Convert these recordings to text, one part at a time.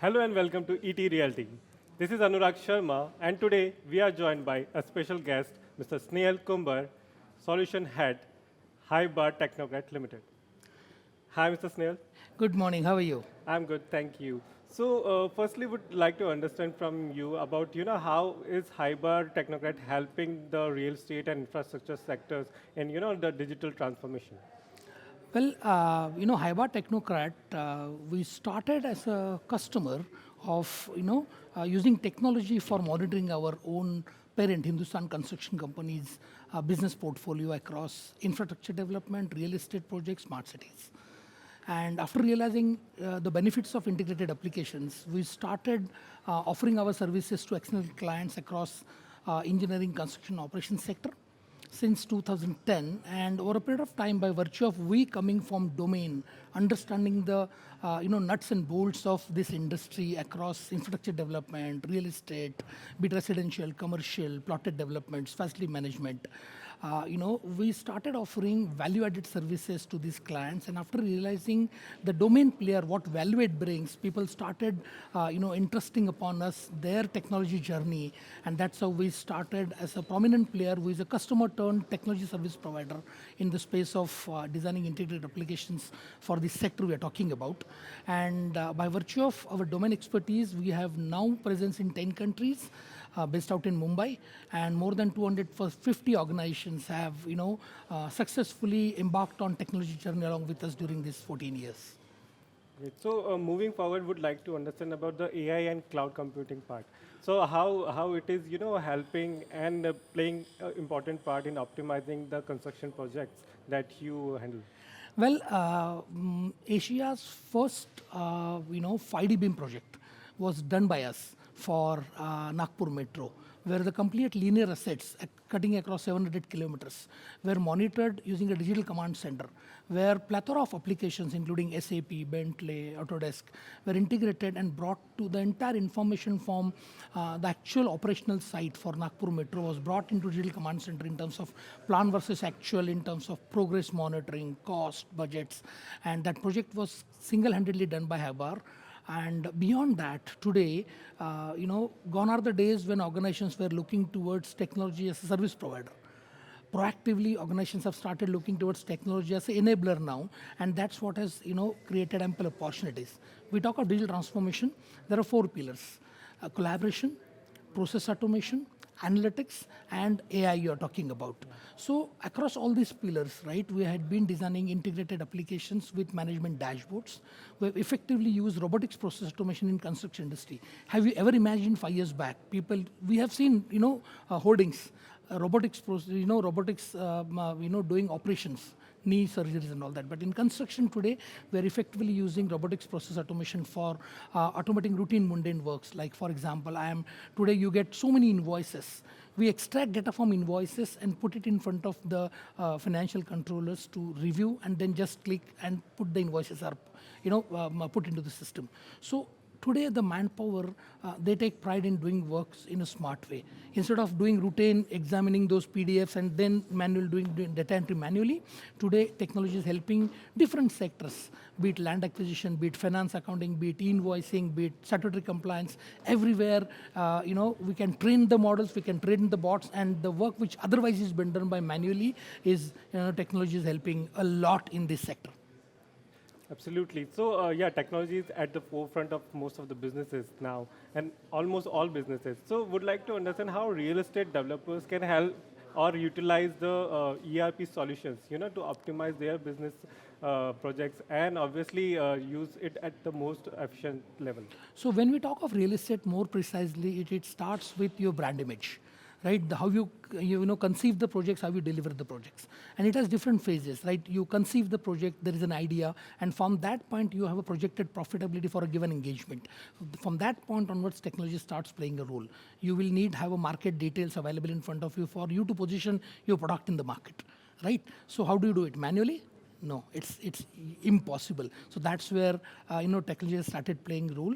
Hello and welcome to ET Realty. This is Anurag Sharma, and today we are joined by a special guest, Mr. Snehal Kumbhar, Solution Head, Highbar Technocrat Limited. Hi, Mr. Snehal. Good morning. How are you? I'm good, thank you. So, firstly, would like to understand from you about, how is Highbar Technocrat helping the real estate and infrastructure sectors in, the digital transformation? Well, Highbar Technocrat, we started as a customer of, using technology for monitoring our own parent, Hindustan Construction Company's business portfolio across infrastructure development, real estate projects, smart cities. And after realizing the benefits of integrated applications, we started offering our services to external clients across engineering, construction, operations sector since 2010. And over a period of time, by virtue of we coming from domain, understanding the nuts and bolts of this industry across infrastructure development, real estate, be it residential, commercial, plotted developments, facility management, we started offering value-added services to these clients. And after realizing the domain player, what value it brings, people started, interesting upon us their technology journey. And that's how we started as a prominent player who is a customer turned technology service provider in the space of designing integrated applications for the sector we are talking about. And by virtue of our domain expertise, we have now presence in 10 countries. Based out in Mumbai, and more than 250 organizations have, successfully embarked on technology journey along with us during these 14 years. Great. So, moving forward, would like to understand about the AI and cloud computing part. So, how it is, helping and playing an important part in optimizing the construction projects that you handle. Well, Asia's first, 5D beam project was done by us for Nagpur Metro, where the complete linear assets cutting across 700 kilometers were monitored using a digital command center, where plethora of applications including SAP, Bentley, Autodesk were integrated and brought to the entire information from the actual operational site for Nagpur Metro was brought into digital command center in terms of plan versus actual, in terms of progress monitoring, cost, budgets, and that project was single-handedly done by Highbar. And beyond that, today, gone are the days when organizations were looking towards technology as a service provider. Proactively, organizations have started looking towards technology as an enabler now, and that's what has, created ample opportunities. We talk of digital transformation. There are 4 pillars: collaboration, process automation, analytics, and AI you're talking about. So across all these pillars, right, we had been designing integrated applications with management dashboards. We've effectively used robotics process automation in construction industry. Have you ever imagined 5 years back, we have seen, hoardings, robotics process, doing operations, knee surgeries and all that. But in construction today, we're effectively using robotics process automation for automating routine mundane works. Like for example, today you get so many invoices. We extract data from invoices and put it in front of the financial controllers to review, and then just click and put the invoices up, put into the system. So today, the manpower, they take pride in doing works in a smart way. Instead of doing routine, examining those PDFs and then doing data entry manually, today technology is helping different sectors, be it land acquisition, be it finance accounting, be it invoicing, be it statutory compliance. Everywhere, we can train the models, we can train the bots, and the work which otherwise is been done by manually is, technology is helping a lot in this sector. Absolutely. So, technology is at the forefront of most of the businesses now, and almost all businesses. So, would like to understand how real estate developers can help or utilize the ERP solutions, to optimize their business projects and obviously use it at the most efficient level. So when we talk of real estate more precisely, it starts with your brand image, right? How you conceive the projects, how you deliver the projects. And it has different phases, right? You conceive the project, there is an idea, and from that point, you have a projected profitability for a given engagement. From that point onwards, technology starts playing a role. You will have a market details available in front of you for you to position your product in the market, right? So how do you do it? Manually? No, it's impossible. So that's where technology has started playing a role.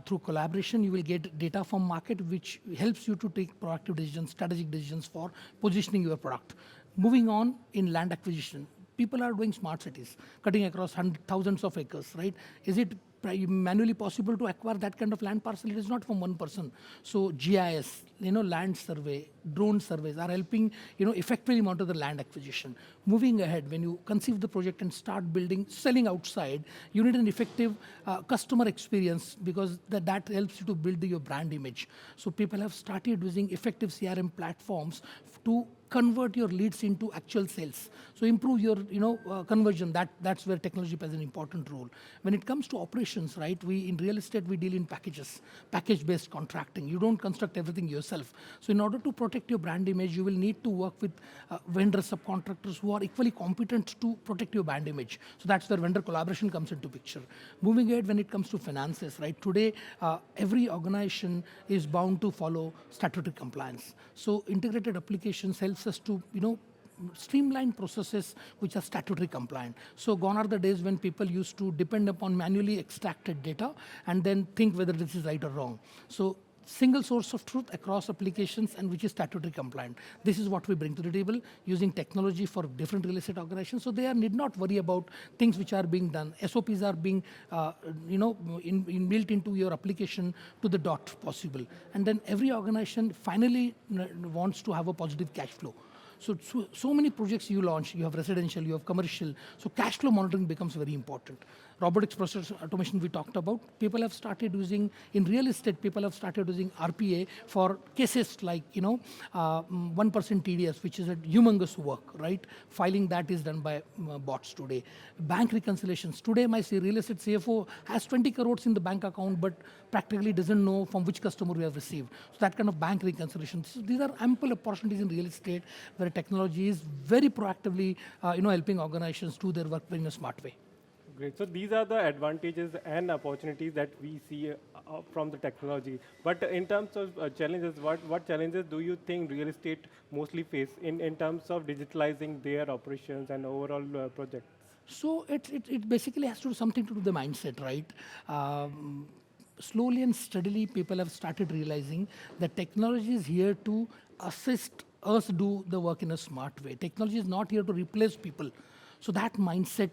Through collaboration, you will get data from market, which helps you to take proactive decisions, strategic decisions for positioning your product. Moving on in land acquisition, people are doing smart cities, cutting across thousands of acres, right? Is it manually possible to acquire that kind of land parcel. It is not from one person. So GIS, land survey, drone surveys are helping, effectively monitor the land acquisition. Moving ahead, when you conceive the project and start building, selling outside, you need an effective customer experience, because that helps you to build your brand image. So people have started using effective CRM platforms to convert your leads into actual sales. So improve your, conversion. That's where technology plays an important role. When it comes to operations, right? In real estate, we deal in packages, package-based contracting. You don't construct everything yourself. So in order to protect your brand image, you will need to work with vendors, subcontractors who are equally competent to protect your brand image. So that's where vendor collaboration comes into picture. Moving ahead, when it comes to finances, right? Today, every organization is bound to follow statutory compliance. So integrated applications helps us to, streamline processes which are statutory compliant. So gone are the days when people used to depend upon manually extracted data and then think whether this is right or wrong. So single source of truth across applications and which is statutory compliant. This is what we bring to the table using technology for different real estate organizations. So they need not worry about things which are being done. SOPs are being, built into your application to the dot possible. And then every organization finally wants to have a positive cash flow. So many projects you launch, you have residential, you have commercial, so cash flow monitoring becomes very important. Robotics process automation we talked about, people have started using, in real estate, people have started using RPA for cases like, 1% TDS, which is a humongous work, right? Filing that is done by bots today. Bank reconciliations. Today, my real estate CFO has 20 crores in the bank account, but practically doesn't know from which customer we have received. So that kind of bank reconciliation. So these are ample opportunities in real estate where technology is very proactively, helping organizations do their work in a smart way. Great. So these are the advantages and opportunities that we see from the technology. But in terms of challenges, what challenges do you think real estate mostly face in terms of digitalizing their operations and overall projects? So it basically has to do something to do with the mindset, right? Slowly and steadily, people have started realizing that technology is here to assist us do the work in a smart way. Technology is not here to replace people. So that mindset,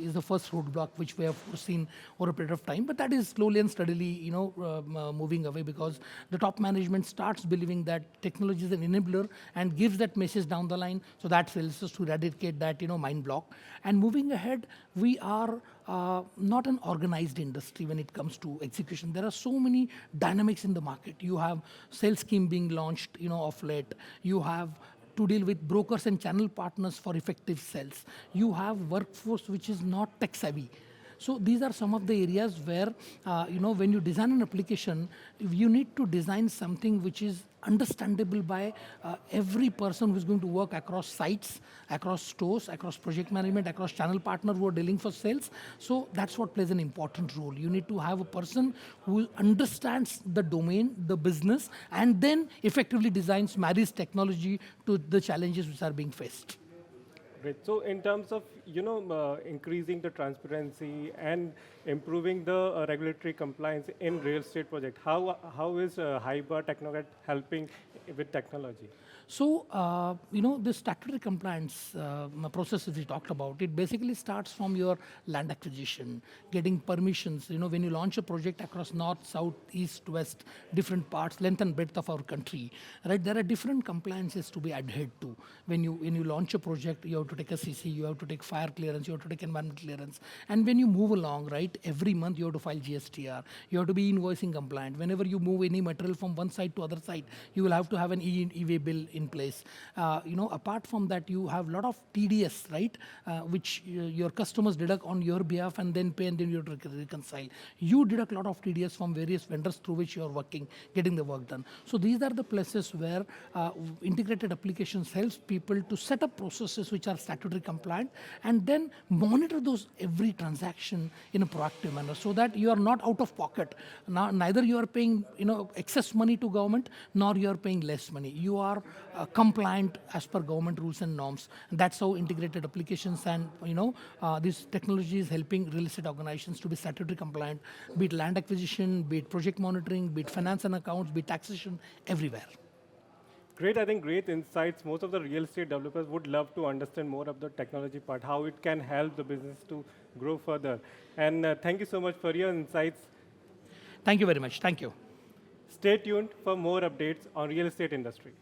is the first roadblock which we have seen over a period of time. But that is slowly and steadily, moving away, because the top management starts believing that technology is an enabler and gives that message down the line. So that helps us to eradicate that, mind block. And moving ahead, we are not an organized industry when it comes to execution. There are so many dynamics in the market. You have sales scheme being launched, of late. You have to deal with brokers and channel partners for effective sales. You have workforce which is not tech savvy. So these are some of the areas where, when you design an application, you need to design something which is understandable by every person who's going to work across sites, across stores, across project management, across channel partners who are dealing for sales. So that's what plays an important role. You need to have a person who understands the domain, the business, and then effectively designs, marries technology to the challenges which are being faced. Great. So in terms of, increasing the transparency and improving the regulatory compliance in real estate project, how is Highbar Technocrat helping with technology? So, the statutory compliance processes we talked about, it basically starts from your land acquisition, getting permissions. When you launch a project across north, south, east, west, different parts, length and breadth of our country, right? There are different compliances to be adhered to. When you launch a project, you have to take a CC, you have to take fire clearance, you have to take environment clearance. And when you move along, right, every month you have to file GSTR, you have to be invoicing compliant. Whenever you move any material from one side to other side, you will have to have an e-way bill in place. Apart from that, you have a lot of TDS, right, which your customers deduct on your behalf and then pay, and then you have to reconcile. You deduct a lot of TDS from various vendors through which you are working, getting the work done. So these are the places where integrated applications helps people to set up processes which are statutory compliant and then monitor those every transaction in a proactive manner, so that you are not out of pocket. Neither you are paying excess money to government, nor you are paying less money. You are compliant as per government rules and norms. And that's how integrated applications and this technology is helping real estate organizations to be statutory compliant, be it land acquisition, be it project monitoring, be it finance and accounts, be it taxation, everywhere. Great, I think great insights. Most of the real estate developers would love to understand more of the technology part, how it can help the business to grow further. And thank you so much for your insights. Thank you very much. Thank you. Stay tuned for more updates on real estate industry.